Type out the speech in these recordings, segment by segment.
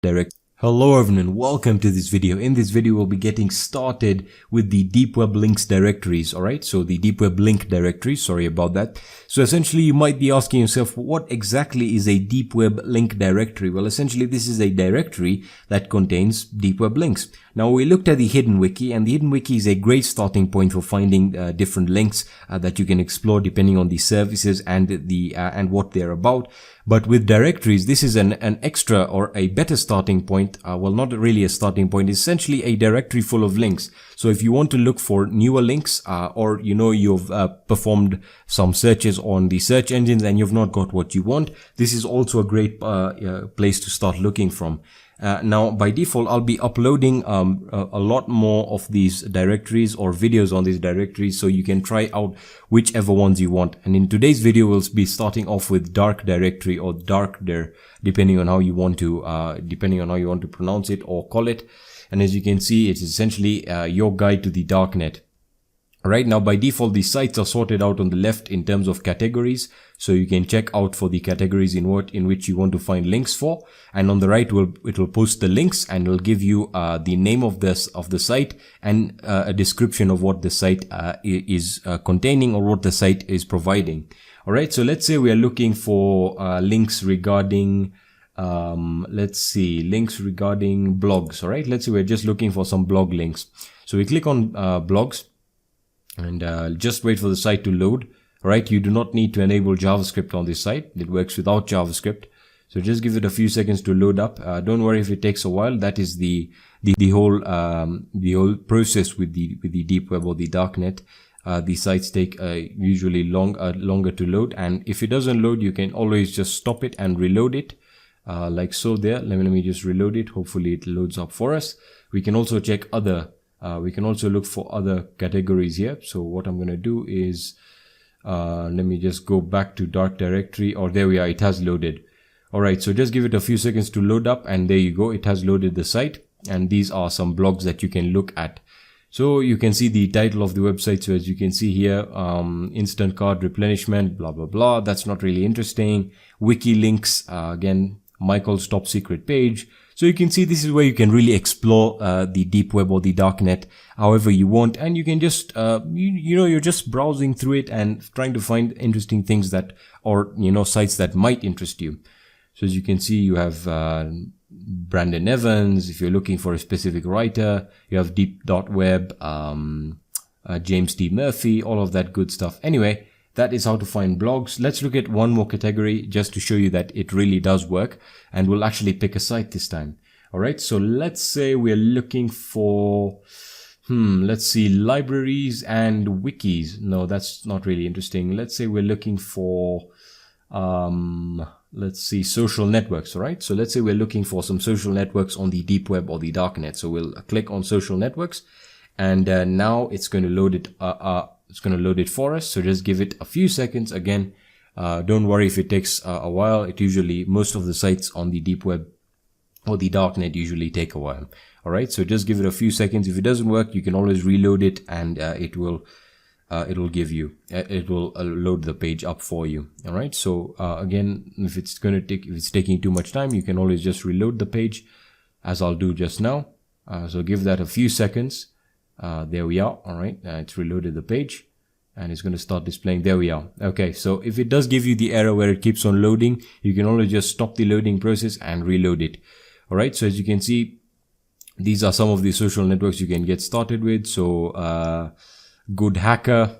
directory. Hello everyone, welcome to this video. In this video, we'll be getting started with the deep web links directories. Alright, so the deep web link directory, sorry about that. So essentially you might be asking yourself, what exactly is a deep web link directory? Well, essentially this is a directory that contains deep web links. Now we looked at the hidden wiki, and the hidden wiki is a great starting point for finding different links that you can explore depending on the services and and what they're about. But with directories, this is an extra or a better starting point. Well, not really a starting point, it's essentially a directory full of links. So if you want to look for newer links, or you've performed some searches on the search engines and you've not got what you want, this is also a great place to start looking from. Now by default I'll be uploading a lot more of these directories or videos on these directories, so you can try out whichever ones you want. And in today's video we'll be starting off with dark directory or darkdir, depending on how you want to pronounce it or call it. And as you can see, it's essentially your guide to the darknet. Right now, by default, the sites are sorted out on the left in terms of categories, so you can check out for the categories in which you want to find links for. And on the right, it will post the links and will give you the name of the site and a description of what the site is containing or what the site is providing. All right, so let's say we are looking for links regarding links regarding blogs. All right, let's say we're just looking for some blog links. So we click on blogs. And just wait for the site to load. Alright, you do not need to enable JavaScript on this site. It works without JavaScript. So just give it a few seconds to load up. Don't worry if it takes a while. That is the whole process with the deep web or the darknet. The sites take usually longer to load, and if it doesn't load, you can always just stop it and reload it. Like so there. Let me just reload it. Hopefully it loads up for us. We can also check we can also look for other categories here. So what I'm going to do is, let me just go back to dark directory, or there we are, it has loaded. Alright, so just give it a few seconds to load up, and there you go, it has loaded the site, and these are some blogs that you can look at. So you can see the title of the website. So as you can see here, instant card replenishment, blah, blah, blah. That's not really interesting. Wiki links, again, Michael's top secret page. So you can see this is where you can really explore the deep web or the darknet however you want, and you can just you're just browsing through it and trying to find interesting things that, or sites that might interest you. So as you can see, you have Brandon Evans. If you're looking for a specific writer, you have deep.web, James T. Murphy, all of that good stuff. Anyway, that is how to find blogs. Let's look at one more category just to show you that it really does work, and we'll actually pick a site this time. All right, so let's say we're looking for, let's see, libraries and wikis. No, that's not really interesting. Let's say we're looking for, let's see, social networks. All right, so let's say we're looking for some social networks on the deep web or the darknet. So we'll click on social networks, and now it's going to load it. It's going to load it for us. So just give it a few seconds. Again, don't worry if it takes a while. It usually, most of the sites on the deep web or the darknet usually take a while. All right. So just give it a few seconds. If it doesn't work, you can always reload it, and it will load the page up for you. All right. So again, if it's taking too much time, you can always just reload the page, as I'll do just now. So give that a few seconds. There we are. All right, it's reloaded the page, and it's going to start displaying. There we are. Okay, so if it does give you the error where it keeps on loading, you can always just stop the loading process and reload it. All right, so as you can see, these are some of the social networks you can get started with. So Good Hacker,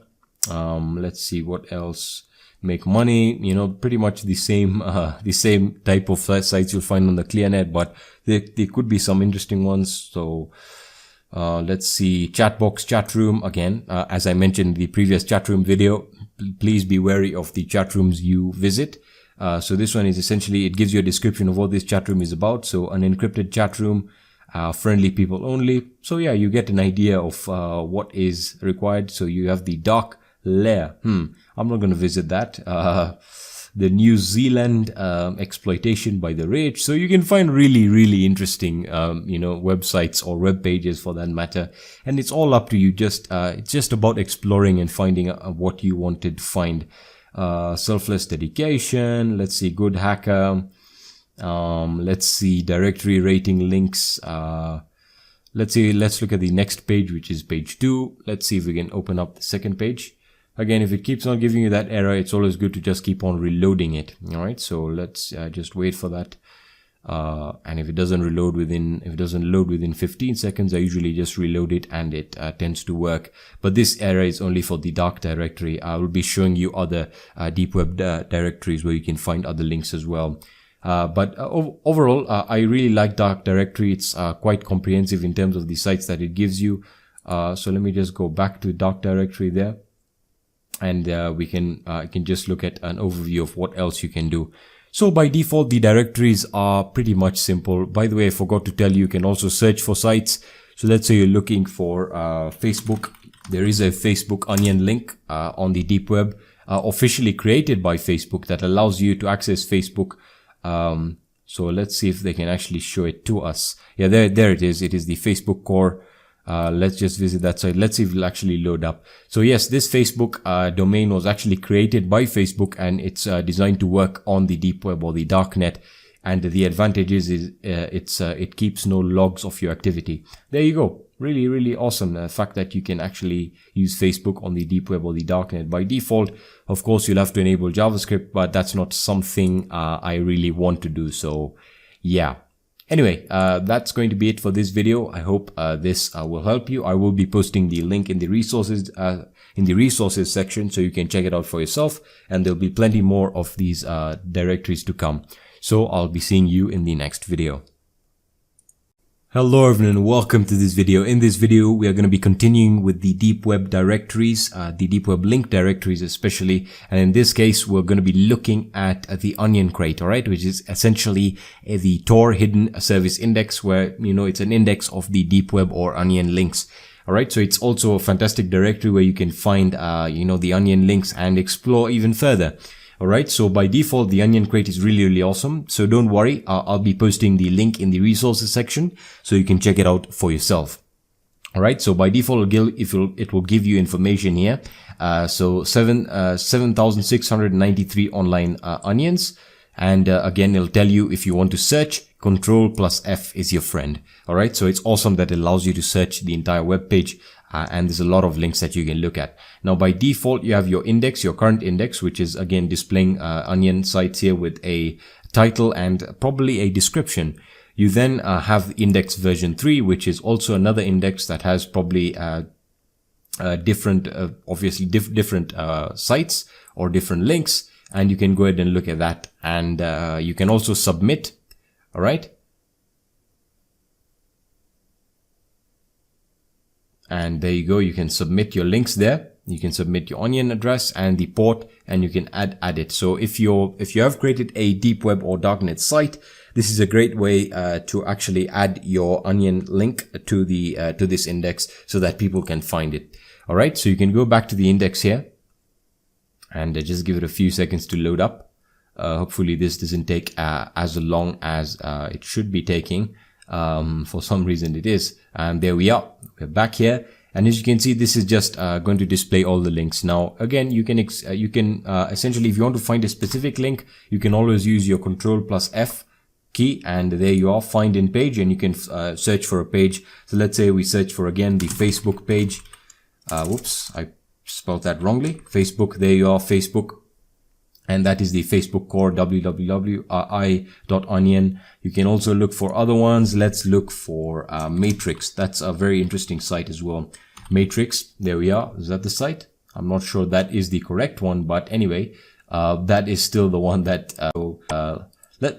let's see what else. Make Money, pretty much the same type of sites you'll find on the ClearNet, but there could be some interesting ones. So let's see, Chatbox Chatroom. Again, as I mentioned in the previous chatroom video, please be wary of the chatrooms you visit. So this one is essentially, it gives you a description of what this chatroom is about. So an encrypted chatroom, friendly people only. So yeah, you get an idea of what is required. So you have the dark lair. I'm not going to visit that. The New Zealand exploitation by the rich. So you can find really interesting websites or web pages for that matter, and it's all up to you. It's just about exploring and finding what you wanted to find. Selfless dedication, let's see, Good Hacker, Let's see, directory rating links. Let's look at the next page, which is page 2. Let's see if we can open up the second page. Again, if it keeps on giving you that error, it's always good to just keep on reloading it. All right, so let's just wait for that. And if it doesn't load within 15 seconds, I usually just reload it and it tends to work. But this error is only for the dark directory. I will be showing you other deep web directories where you can find other links as well. But overall, I really like dark directory. It's quite comprehensive in terms of the sites that it gives you. So let me just go back to dark directory there. And we can just look at an overview of what else you can do. So by default, the directories are pretty much simple. By the way, I forgot to tell you, you can also search for sites. So let's say you're looking for Facebook. There is a Facebook Onion link on the deep web, officially created by Facebook, that allows you to access Facebook. So let's see if they can actually show it to us. Yeah, there it is. It is the Facebook core. Let's just visit that site. Let's see if it'll actually load up. So yes, this Facebook domain was actually created by Facebook, and it's designed to work on the deep web or the darknet. And the advantage is it keeps no logs of your activity. There you go. Really, really awesome. The fact that you can actually use Facebook on the deep web or the darknet. By default, of course, you'll have to enable JavaScript, but that's not something I really want to do. So yeah. Anyway, that's going to be it for this video. I hope this will help you. I will be posting the link in the resources section, so you can check it out for yourself, and there'll be plenty more of these directories to come. So I'll be seeing you in the next video. Hello everyone, welcome to this video. In this video, we are going to be continuing with the deep web directories, the deep web link directories especially. And in this case, we're going to be looking at the Onion Crate, all right, which is essentially the Tor hidden service index, where, you know, it's an index of the deep web or Onion links. All right, so it's also a fantastic directory where you can find, you know, the Onion links and explore even further. Alright, so by default, the Onion Crate is really, really awesome. So don't worry, I'll be posting the link in the resources section so you can check it out for yourself. Alright, so by default, it will give you information here. So 7,693 online onions. And again, it'll tell you if you want to search, Control+F is your friend. Alright, so it's awesome that it allows you to search the entire web page. And there's a lot of links that you can look at. Now, by default, you have your index, your current index, which is again displaying Onion sites here with a title and probably a description. You then have index version 3, which is also another index that has probably different sites or different links, and you can go ahead and look at that. And you can also submit. All right. And there you go. You can submit your links there. You can submit your Onion address and the port, and you can add it. So if you have created a deep web or darknet site, this is a great way to actually add your Onion link to this index so that people can find it. All right. So you can go back to the index here, and just give it a few seconds to load up. Hopefully this doesn't take as long as it should be taking. For some reason it is. And there we are. We're back here. And as you can see, this is just going to display all the links. Now, again, you can essentially, if you want to find a specific link, you can always use your Control+F key. And there you are, find in page, and you can search for a page. So let's say we search for, again, the Facebook page. Whoops, I spelled that wrongly. Facebook, there you are, Facebook. And that is the Facebook core, www.i.onion. You can also look for other ones. Let's look for Matrix. That's a very interesting site as well. Matrix, there we are. Is that the site? I'm not sure that is the correct one, but anyway, that is still the one that,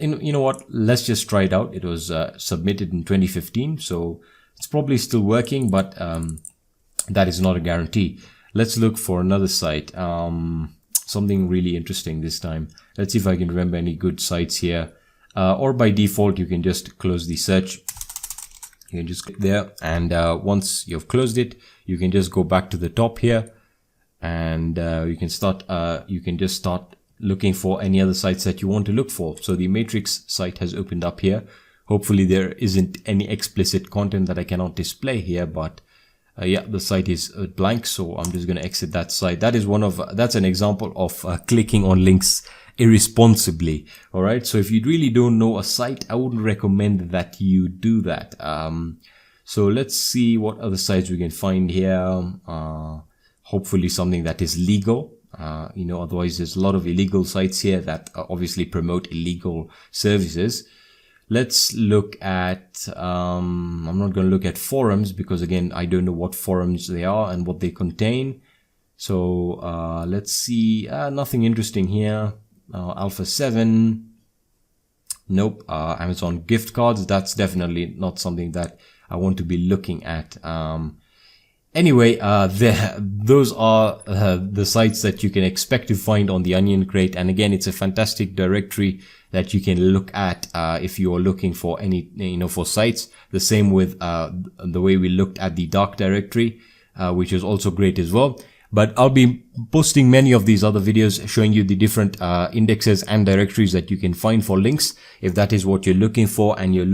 you know what? Let's just try it out. It was submitted in 2015, so it's probably still working, but that is not a guarantee. Let's look for another site. Something really interesting this time. Let's see if I can remember any good sites here. Or by default, you can just close the search. You can just click there, and once you've closed it, you can just go back to the top here, and you can just start looking for any other sites that you want to look for. So the Matrix site has opened up here. Hopefully there isn't any explicit content that I cannot display here, but yeah, the site is blank, so I'm just going to exit that site. That's an example of clicking on links irresponsibly. All right. So if you really don't know a site, I wouldn't recommend that you do that. So let's see what other sites we can find here. Hopefully something that is legal. Otherwise there's a lot of illegal sites here that obviously promote illegal services. Let's look at, I'm not going to look at forums because again, I don't know what forums they are and what they contain. So let's see, nothing interesting here. Alpha 7, nope. Amazon gift cards, that's definitely not something that I want to be looking at. Anyway, those are the sites that you can expect to find on the Onion Crate. And again, it's a fantastic directory that you can look at if you are looking for any, for sites. The same with the way we looked at the dark directory, which is also great as well. But I'll be posting many of these other videos showing you the different indexes and directories that you can find for links if that is what you're looking for and you're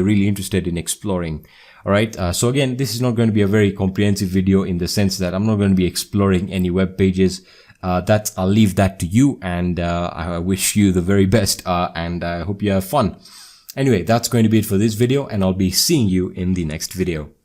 really interested in exploring. All right. So again, this is not going to be a very comprehensive video in the sense that I'm not going to be exploring any web pages. I'll leave that to you, and I wish you the very best and I hope you have fun. Anyway, that's going to be it for this video, and I'll be seeing you in the next video.